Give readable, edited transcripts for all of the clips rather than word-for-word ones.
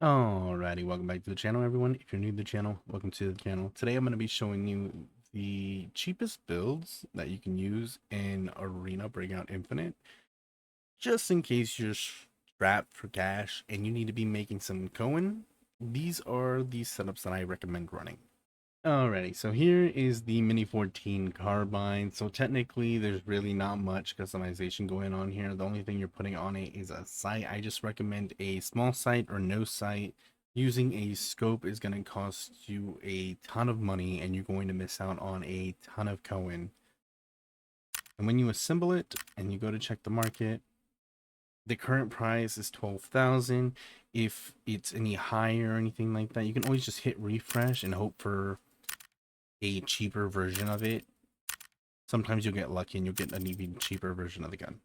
Alrighty, welcome back to the channel, everyone. If you're new to the channel, welcome to the channel. Today I'm going to be showing you the cheapest builds that you can use in Arena Breakout Infinite, just in case you're strapped for cash and you need to be making some coin. These are the setups that I recommend running. Alrighty, so here is the Mini 14 carbine. So technically, there's really not much customization going on here. The only thing you're putting on it is a sight. I just recommend a small sight or no sight. Using a scope is going to cost you a ton of money, and you're going to miss out on a ton of coin. And when you assemble it and you go to check the market, the current price is 12,000. If it's any higher or anything like that, you can always just hit refresh and hope for a cheaper version of it. Sometimes you'll get lucky and you'll get an even cheaper version of the gun.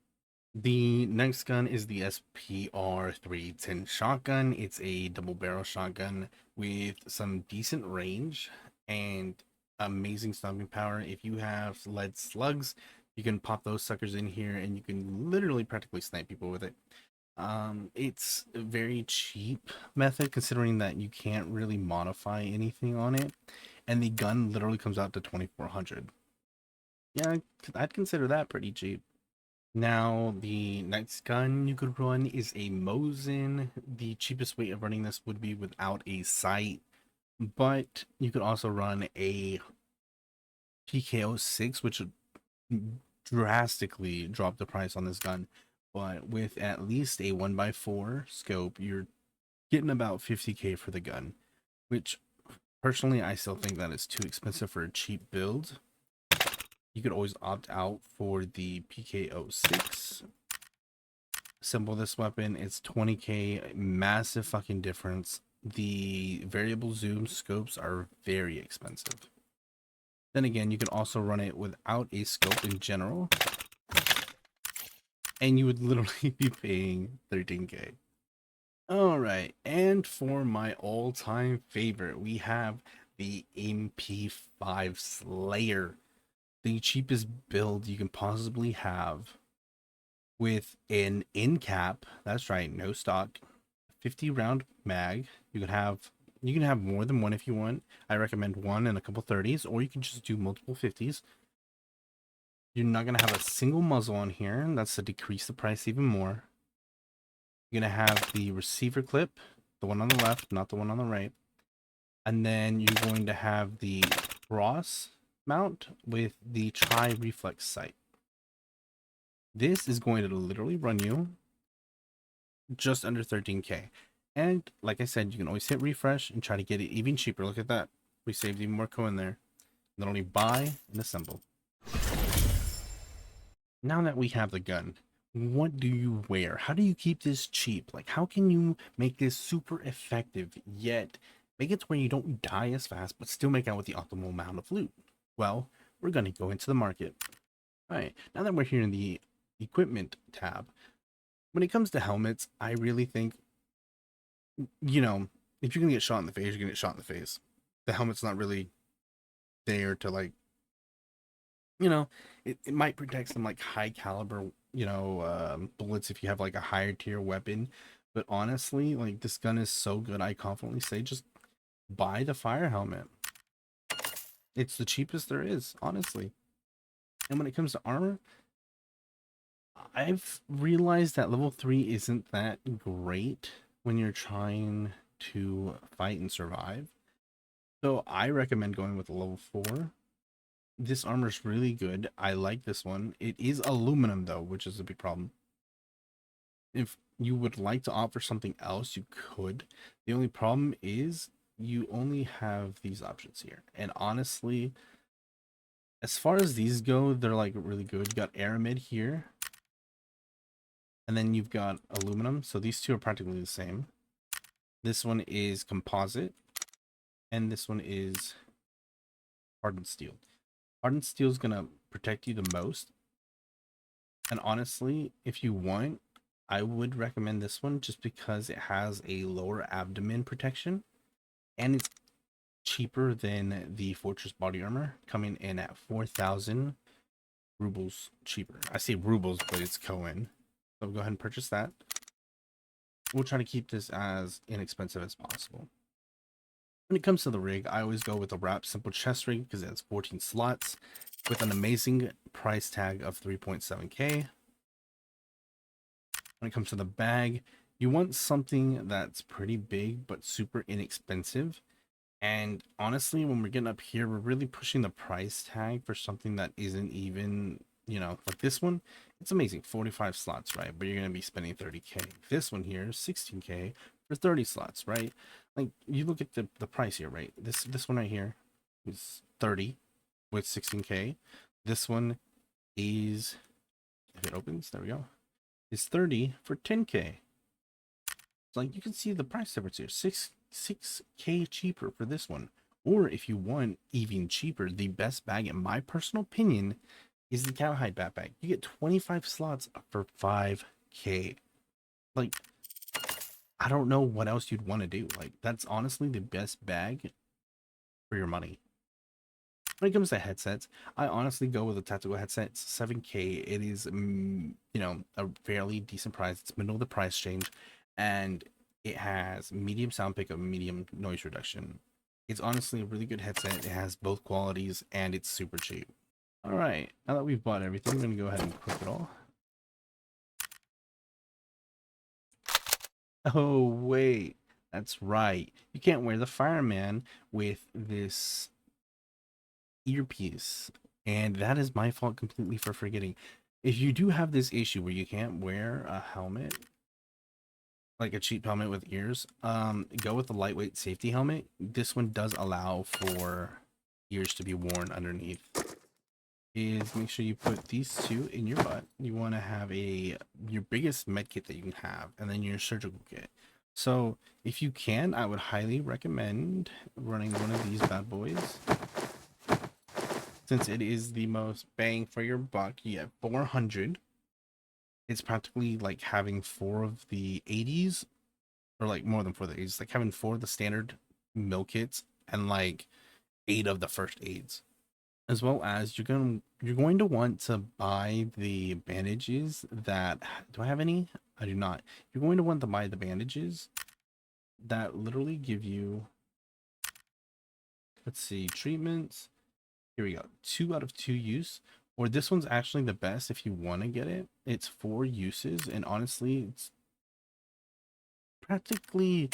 The next gun is the SPR 310 shotgun. It's a double barrel shotgun with some decent range and amazing stopping power. If you have lead slugs, you can pop those suckers in here and you can literally practically snipe people with it. It's a very cheap method considering that you can't really modify anything on it, and the gun literally comes out to 2400. Yeah, I'd consider that pretty cheap. Now, the next gun you could run is a Mosin. The cheapest way of running this would be without a sight, but you could also run a PKO6, which would drastically drop the price on this gun. But with at least a 1x4 scope, you're getting about 50k for the gun, which personally I still think that is too expensive for a cheap build. You could always opt out for the PKO6. Assemble this weapon. It's 20k, massive fucking difference. The variable zoom scopes are very expensive. Then again, you can also run it without a scope in general, and you would literally be paying 13k. All right, and for my all-time favorite, we have the MP5 Slayer, the cheapest build you can possibly have, with an in cap. That's right, no stock, 50 round mag. You can have more than one if you want. I recommend one and a couple 30s, or you can just do multiple 50s. You're not gonna have a single muzzle on here, and that's to decrease the price even more. You're gonna have the receiver clip, the one on the left, not the one on the right. And then you're going to have the cross mount with the tri reflex sight. This is going to literally run you just under 13k. And like I said, you can always hit refresh and try to get it even cheaper. Look at that. We saved even more coin there. Not only buy and assemble. Now that we have the gun, what do you wear? How do you keep this cheap? Like, how can you make this super effective, yet make it to where you don't die as fast, but still make out with the optimal amount of loot? Well, we're going to go into the market. All right, now that we're here in the equipment tab, when it comes to helmets, I really think, if you're going to get shot in the face, you're going to get shot in the face. The helmet's not really there to, like, it might protect some like high caliber, bullets if you have like a higher tier weapon. But honestly, like this gun is so good, I confidently say just buy the fire helmet. It's the cheapest there is, honestly. And when it comes to armor, I've realized that level 3 isn't that great when you're trying to fight and survive. So I recommend going with a level 4. This armor is really good. I like this one. It is aluminum though, which is a big problem. If you would like to offer something else, you could. The only problem is you only have these options here. And honestly, as far as these go, they're like really good. You got aramid here, and then you've got aluminum. So these two are practically the same. This one is composite, and this one is hardened steel. Hardened steel is gonna protect you the most. And honestly, if you want, I would recommend this one just because it has a lower abdomen protection and it's cheaper than the Fortress body armor, coming in at 4,000 rubles cheaper. I say rubles, but it's Cohen. So go ahead and purchase that. we'll try to keep this as inexpensive as possible. When it comes to the rig, I always go with a wrap simple chest rig because it has 14 slots with an amazing price tag of 3.7k. When it comes to the bag, you want something that's pretty big but super inexpensive. And honestly, when we're getting up here, we're really pushing the price tag for something that isn't even, like this one. It's amazing, 45 slots, right? But you're going to be spending 30k. This one here, 16k for 30 slots, right? Like, you look at the price here, right? This one right here is 30 with 16k. This one is, if it opens, there we go, is 30 for 10k. Like, you can see the price difference here, 6k cheaper for this one. Or if you want even cheaper, the best bag in my personal opinion is the cowhide backpack. You get 25 slots for 5k. Like, I don't know what else you'd want to do. Like, that's honestly the best bag for your money. When it comes to headsets, I honestly go with a tactical headset. It's 7k. It is, a fairly decent price. It's middle of the price range, and it has medium sound pickup, medium noise reduction. It's honestly a really good headset. It has both qualities, and it's super cheap. All right, now that we've bought everything, I'm gonna go ahead and equip it all. Oh wait, that's right. You can't wear the fireman with this earpiece, and that is my fault completely for forgetting. If you do have this issue where you can't wear a helmet, like a cheap helmet with ears, go with the lightweight safety helmet. This one does allow for ears to be worn underneath. Is make sure you put these two in your butt. You want to have your biggest med kit that you can have, and then your surgical kit. So if you can, I would highly recommend running one of these bad boys, since it is the most bang for your buck. You get 400. It's practically like having 4 of the 80s, or like more than 4 of the 80s. Like having 4 of the standard meal kits and like 8 of the first aids. As well as you're going to want to buy the bandages that, do I have any? I do not. You're going to want to buy the bandages that literally give you, let's see, treatments. Here we go. 2 out of 2 use. Or this one's actually the best if you want to get it. It's 4 uses, and honestly, it's practically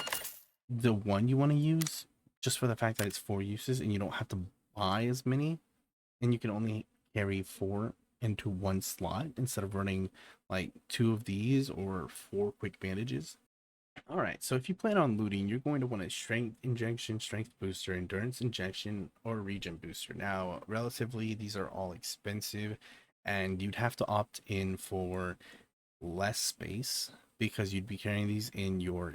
the one you want to use, just for the fact that it's 4 uses and you don't have to buy as many, and you can only carry 4 into 1 slot instead of running like 2 of these or 4 quick bandages. All right, so if you plan on looting, you're going to want a strength injection, strength booster, endurance injection, or regen booster. Now, relatively, these are all expensive, and you'd have to opt in for less space because you'd be carrying these in your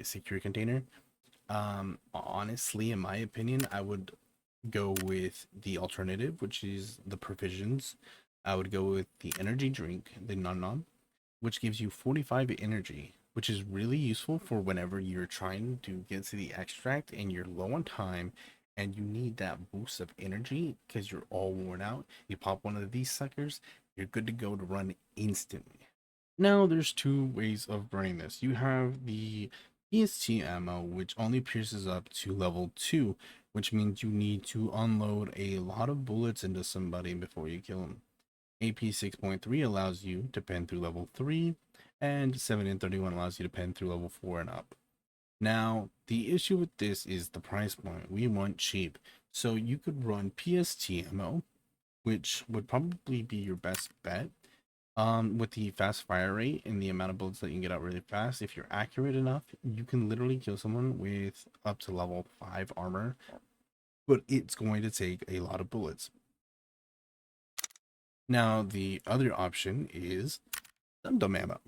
secure container. Honestly, in my opinion, I would go with the alternative, which is the provisions. I would go with the energy drink, the non non, which gives you 45 energy, which is really useful for whenever you're trying to get to the extract and you're low on time and you need that boost of energy because you're all worn out. You pop one of these suckers, you're good to go to run instantly. Now, there's 2 ways of running this. You have the EST ammo, which only pierces up to level 2, which means you need to unload a lot of bullets into somebody before you kill them. AP 6.3 allows you to pen through level 3, and 7 and 31 allows you to pen through level 4 and up. Now, the issue with this is the price point. We want cheap. So you could run PST ammo, which would probably be your best bet. With the fast fire rate and the amount of bullets that you can get out really fast, if you're accurate enough, you can literally kill someone with up to level 5 armor, but it's going to take a lot of bullets. Now, the other option is Dum ammo,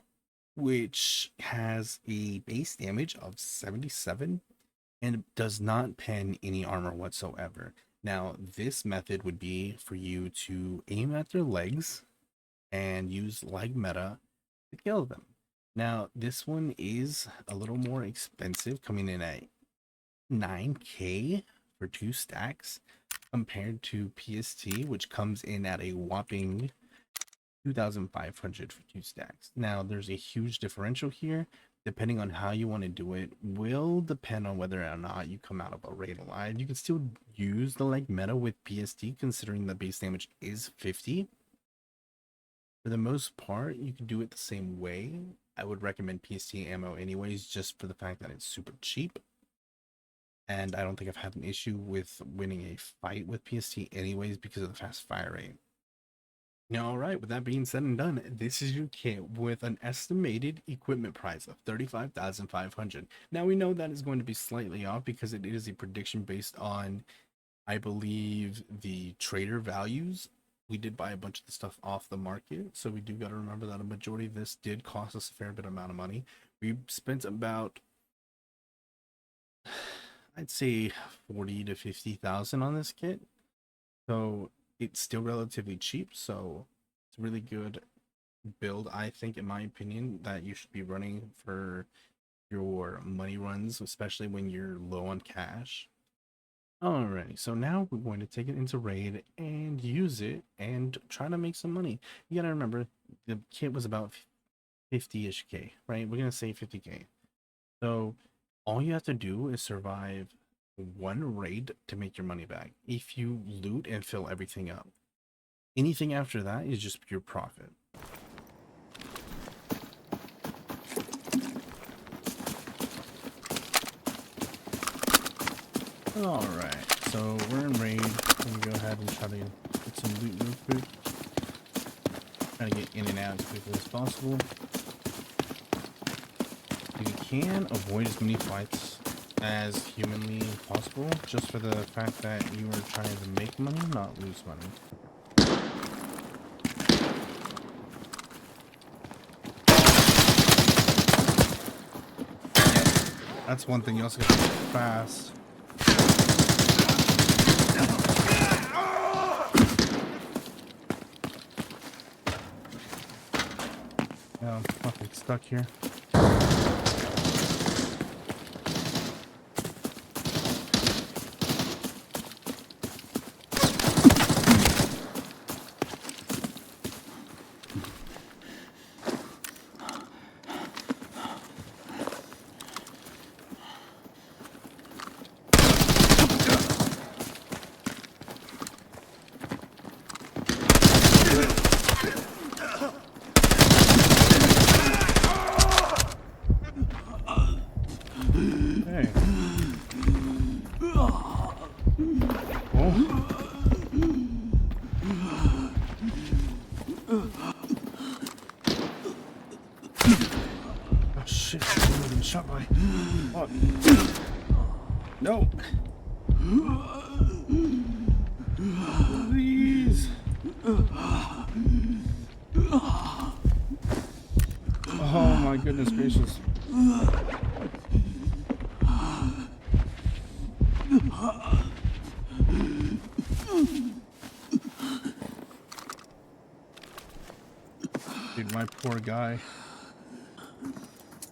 which has a base damage of 77 and does not pen any armor whatsoever. Now, this method would be for you to aim at their legs and use leg meta to kill them. Now, this one is a little more expensive, coming in at 9k for 2 stacks compared to PST, which comes in at a whopping 2,500 for 2 stacks. Now, there's a huge differential here depending on how you want to do it, will depend on whether or not you come out of a raid alive. You can still use the leg meta with PST, considering the base damage is 50. For the most part, you can do it the same way. I would recommend PST ammo anyways, just for the fact that it's super cheap. And I don't think I've had an issue with winning a fight with PST anyways because of the fast fire rate. Now, all right, with that being said and done, this is your kit with an estimated equipment price of 35,500. Now, we know that is going to be slightly off because it is a prediction based on, I believe, the trader values. We did buy a bunch of the stuff off the market, so we do got to remember that a majority of this did cost us a fair bit amount of money. We spent about, I'd say, 40 to 50,000 on this kit. So it's still relatively cheap, so it's a really good build, I think, in my opinion, that you should be running for your money runs, especially when you're low on cash. Alrighty, so now we're going to take it into raid and use it and try to make some money. You gotta remember, the kit was about 50-ish K, right? We're gonna say 50K. So all you have to do is survive one raid to make your money back if you loot and fill everything up. Anything after that is just pure profit. All right, so we're in raid. Let me go ahead and try to get some loot real quick. Try to get in and out as quickly as possible. You can avoid as many fights as humanly possible, just for the fact that you are trying to make money, not lose money. That's one thing, you also got to be fast. Yeah, I'm fucking stuck here. Hey. Oh. Oh shit, I'm getting shot by. Fuck. No. Please. Oh my goodness gracious. Dude, my poor guy.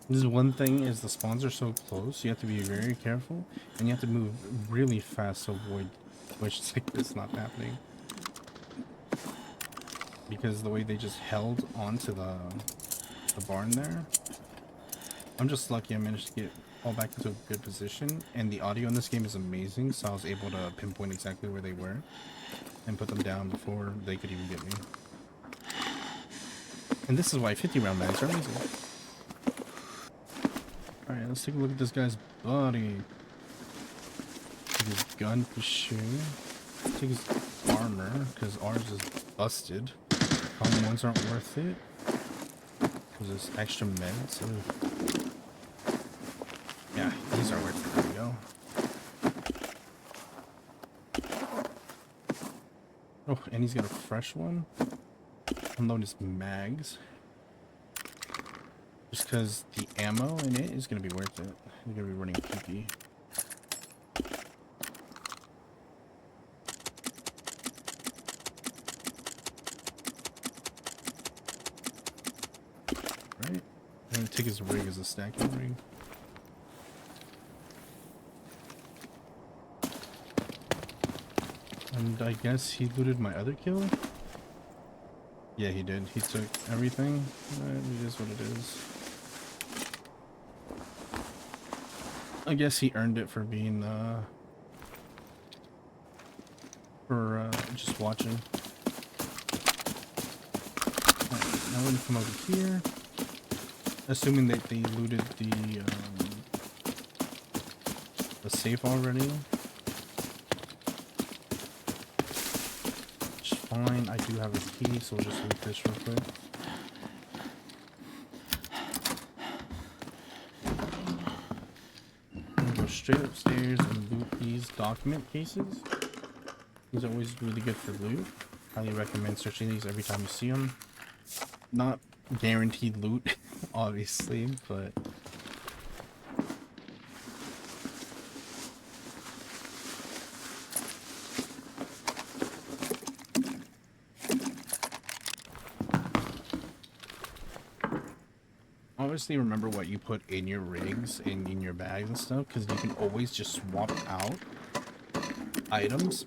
This is one thing, is the spawns are so close, you have to be very careful, and you have to move really fast to avoid glitches like this not happening. Because the way they just held onto the barn there. I'm just lucky I managed to get all back into a good position, and the audio in this game is amazing, so I was able to pinpoint exactly where they were and put them down before they could even get me. And this is why 50 round mags are amazing. Alright, let's take a look at this guy's body. Take his gun for sure. Take his armor, because ours is busted. Common ones aren't worth it. Because there's extra meds. Ooh. Yeah, these are worth it. There we go. Oh, and he's got a fresh one. Unload his mags. Just because the ammo in it is going to be worth it. You're going to be running PP. Right? I'm going to take his rig as a stacking rig. And I guess he looted my other kill? Yeah, he did. He took everything. It is what it is. I guess he earned it for being just watching. Alright, now we're gonna come over here. Assuming that they looted the safe already. Which is fine. I do have his key, so we'll just loot this real quick. Go straight upstairs and loot these document cases. These are always really good for loot. Highly recommend searching these every time you see them. Not guaranteed loot, obviously, but obviously remember what you put in your rigs and in your bags and stuff, because you can always just swap out items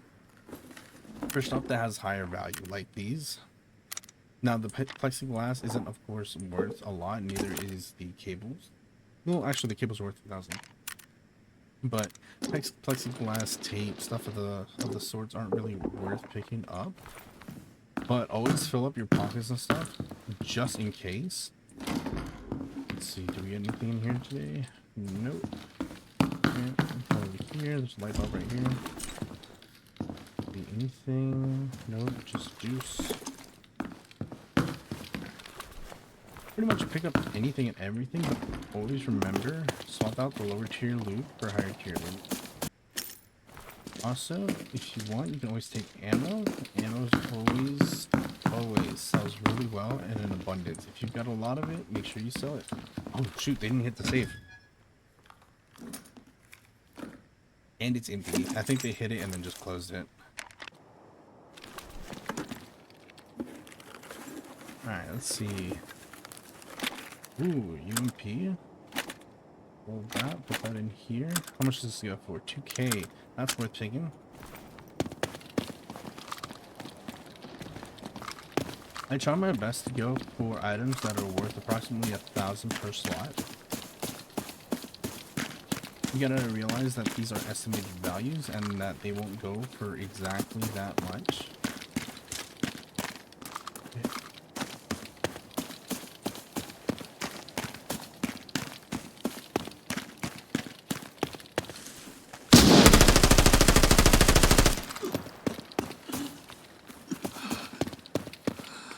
for stuff that has higher value, like these. Now the plexiglass isn't of course worth a lot, neither is the cables. Well, actually the cables are worth 1,000, but plexiglass, tape, stuff of the sorts aren't really worth picking up. But always fill up your pockets and stuff just in case. Let's see, do we get anything in here today? Nope. Yeah, over here, there's a light bulb right here. See anything? Nope, just juice. Pretty much pick up anything and everything, but always remember, swap out the lower tier loot for higher tier loot. Also, if you want, you can always take ammo. Ammo always sells really well and in abundance. If you've got a lot of it, make sure you sell it. Oh shoot, they didn't hit the safe. And it's empty. I think they hit it and then just closed it. Alright, let's see. Ooh, UMP. Hold that, put that in here. How much does this go for? 2K. That's worth taking. I try my best to go for items that are worth approximately 1,000 per slot. You gotta realize that these are estimated values and that they won't go for exactly that much.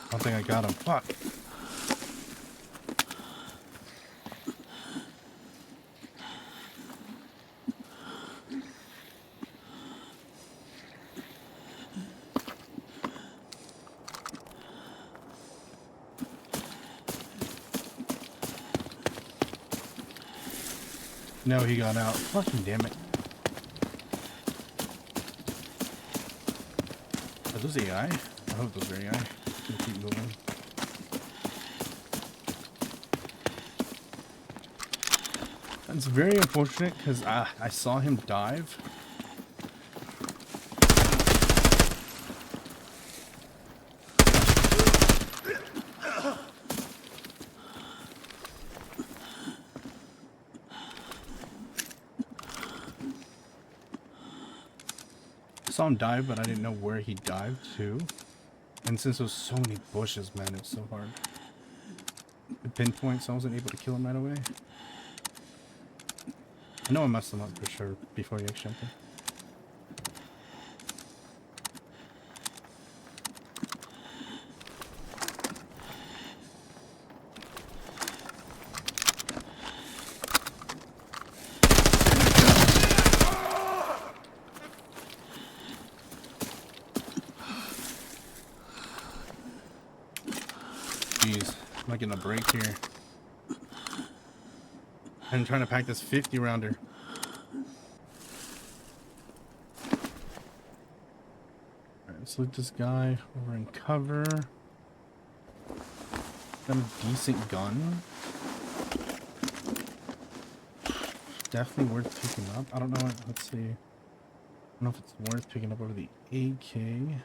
I don't think I got him. Fuck. No, he got out. Fucking damn it. Are those AI? I hope those are AI. Gonna keep moving. It's very unfortunate because I saw him dive. I saw him dive, but I didn't know where he dived to. And since there was so many bushes, man, it's so hard to pinpoint, so I wasn't able to kill him right away. I know I messed him up for sure before he actually jumped in. Jeez, I'm not getting a break here. I'm trying to pack this 50 rounder. Alright, let's loot this guy over in cover. Got a decent gun. Definitely worth picking up. I don't know what, let's see. I don't know if it's worth picking up over the AK.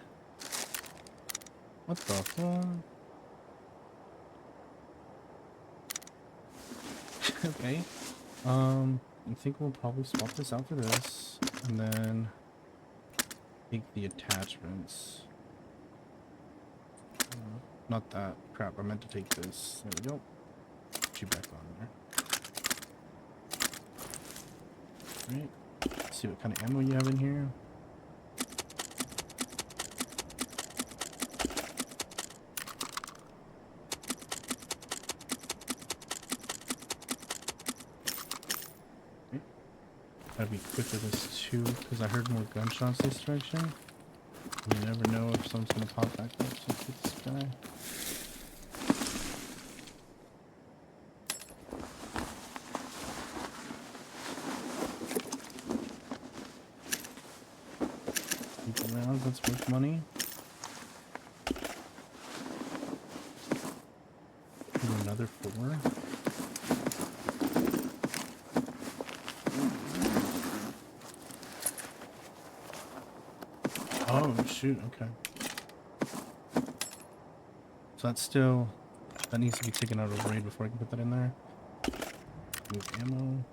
What the fuck? Okay. I think we'll probably swap this out for this, and then take the attachments. Not that. Crap, I meant to take this. There we go. Put you back on there. Right. Let's see what kind of ammo you have in here. Okay. Gotta be quick with this too, because I heard more gunshots this direction. You never know if someone's gonna pop back up to get this guy. Keep around, that's worth money. Do another 4. Oh shoot, okay. So that's still, that needs to be taken out of raid before I can put that in there. Move ammo.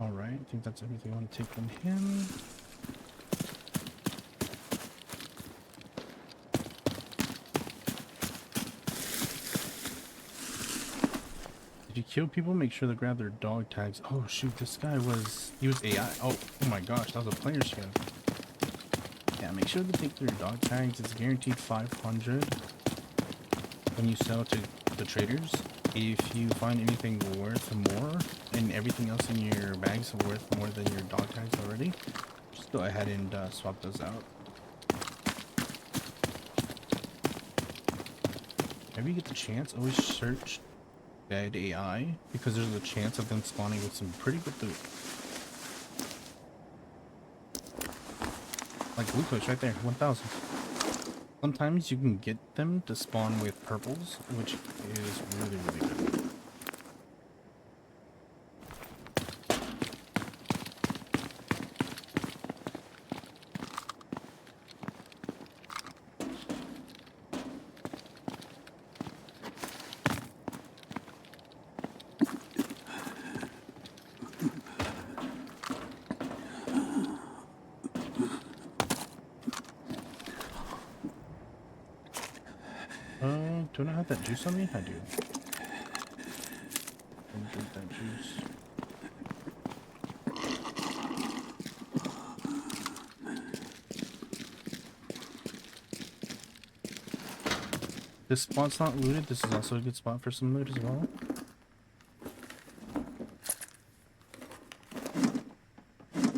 Alright, I think that's everything I want to take from him. Did you kill people? Make sure to grab their dog tags. Oh shoot, this guy was, he was AI. Oh my gosh, that was a player skin. Yeah, make sure to take their dog tags. It's guaranteed 500 when you sell to the traders. If you find anything worth more and everything else in your bags worth more than your dog tags already, just go ahead and swap those out. Whenever you get the chance, always search dead AI, because there's a chance of them spawning with some pretty good loot. Like glucose right there, 1000. Sometimes you can get them to spawn with purples, which is really, really good. Do I not have that juice on me? I do. Don't drink that juice. This spot's not looted. This is also a good spot for some loot as well. Look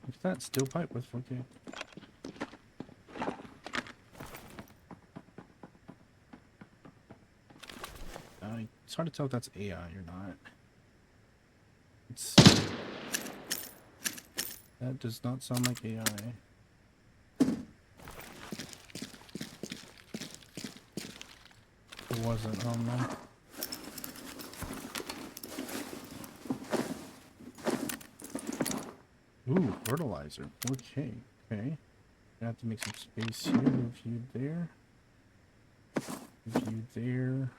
at that steel pipe with 4K. It's hard to tell if that's AI or not. That does not sound like AI. It wasn't, oh no. Ooh, fertilizer. Okay, okay. I have to make some space here. Move you there. Move you there.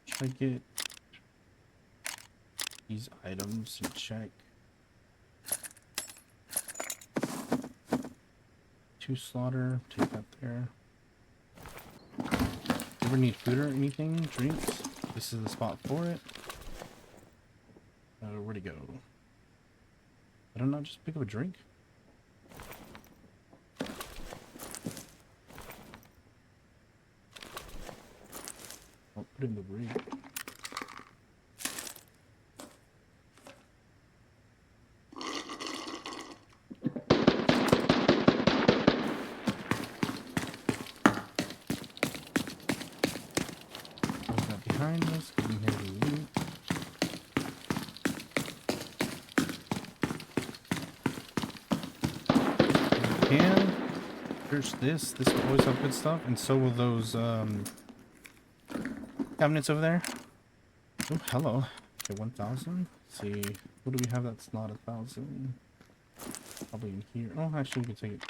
Should I get these items and check? 2 slaughter, take that there. Ever need food or anything? Drinks? This is the spot for it. Where'd it go? Did I not just pick up a drink? I'll put it in the rig. Behind us, getting here to loot. can search this. This will always have good stuff, and so will those cabinets over there. Oh, hello. Okay, 1,000. See, what do we have that's not 1,000? Probably in here. Oh, actually, we can take it.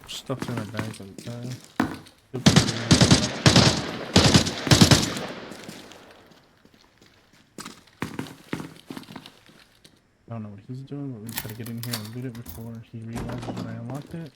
Stuff in our bags like that. I don't know what he's doing, but we just gotta get in here and loot it before he realizes that I unlocked it.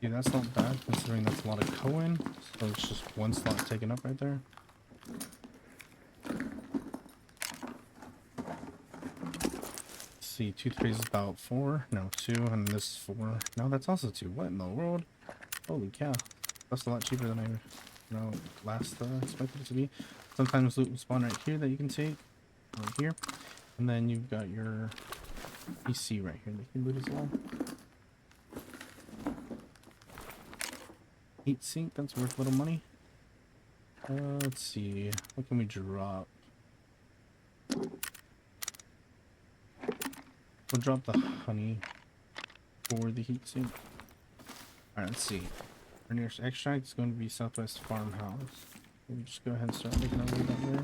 Yeah, that's not bad considering that's a lot of Cohen. So it's just one slot taken up right there. Let's see, toothpaste is about 4. No, 2, and this is 4. No, that's also 2. What in the world? Holy cow. That's a lot cheaper than I last expected it to be. Sometimes loot will spawn right here that you can take. Right here. And then you've got your PC right here that you can loot as well. Heat sink, that's worth a little money. Let's see, what can we drop? We'll drop the honey for the heat sink. Alright, let's see. Our nearest extract is going to be Southwest Farmhouse. We'll just go ahead and start making our way down there.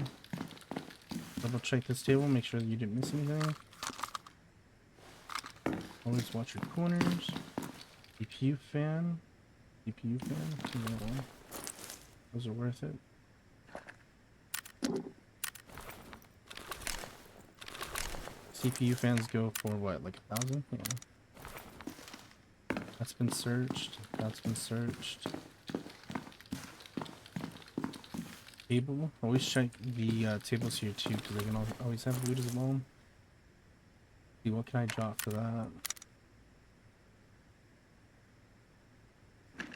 Double check this table, make sure that you didn't miss anything. Always watch your corners. CPU fan. CPU fan. Those are worth it. CPU fans go for what, like 1,000? Yeah. That's been searched. That's been searched. Table. Always check the tables here too, because they can always have loot as well. See, what can I drop for that?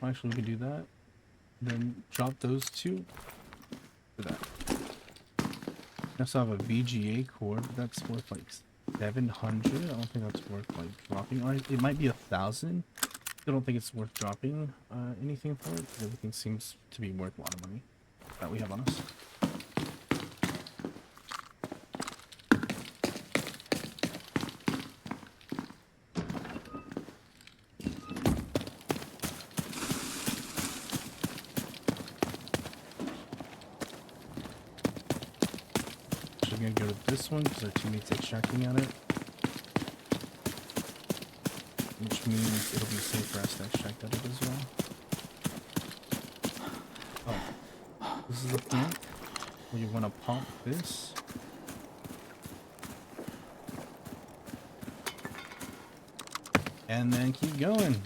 Actually, we can do that. Then drop those two for that. I also have a VGA cord, but that's worth like 700. I don't think that's worth like dropping. Or it might be 1,000. I don't think it's worth dropping anything for it, because everything seems to be worth a lot of money that we have on us. Gonna go to this one because our teammate's extracting at it, which means it'll be safe for us to extract at it as well. Oh, this is the point where you want to pop this. And then keep going.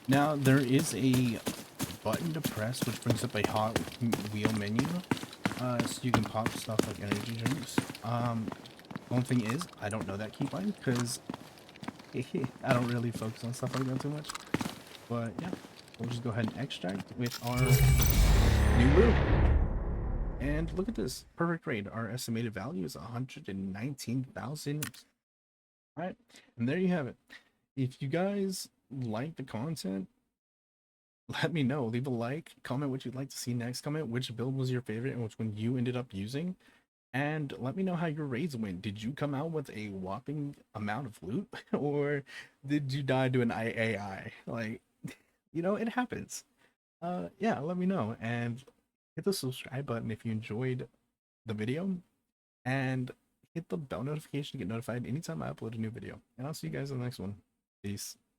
Now there is a button to press which brings up a hot wheel menu. So you can pop stuff like energy drinks. One thing is, I don't know that keybind because I don't really focus on stuff like that too much. But yeah, we'll just go ahead and extract with our new brew. And look at this, perfect rate. Our estimated value is 119,000. Alright, and there you have it. If you guys like the content, let me know. Leave a like, comment what you'd like to see next, comment which build was your favorite and which one you ended up using, and let me know how your raids went. Did you come out with a whopping amount of loot or did you die to an AI? Like, you know, it happens. Yeah, let me know, and hit the subscribe button if you enjoyed the video, and hit the bell notification to get notified anytime I upload a new video. And I'll see you guys in the next one. Peace.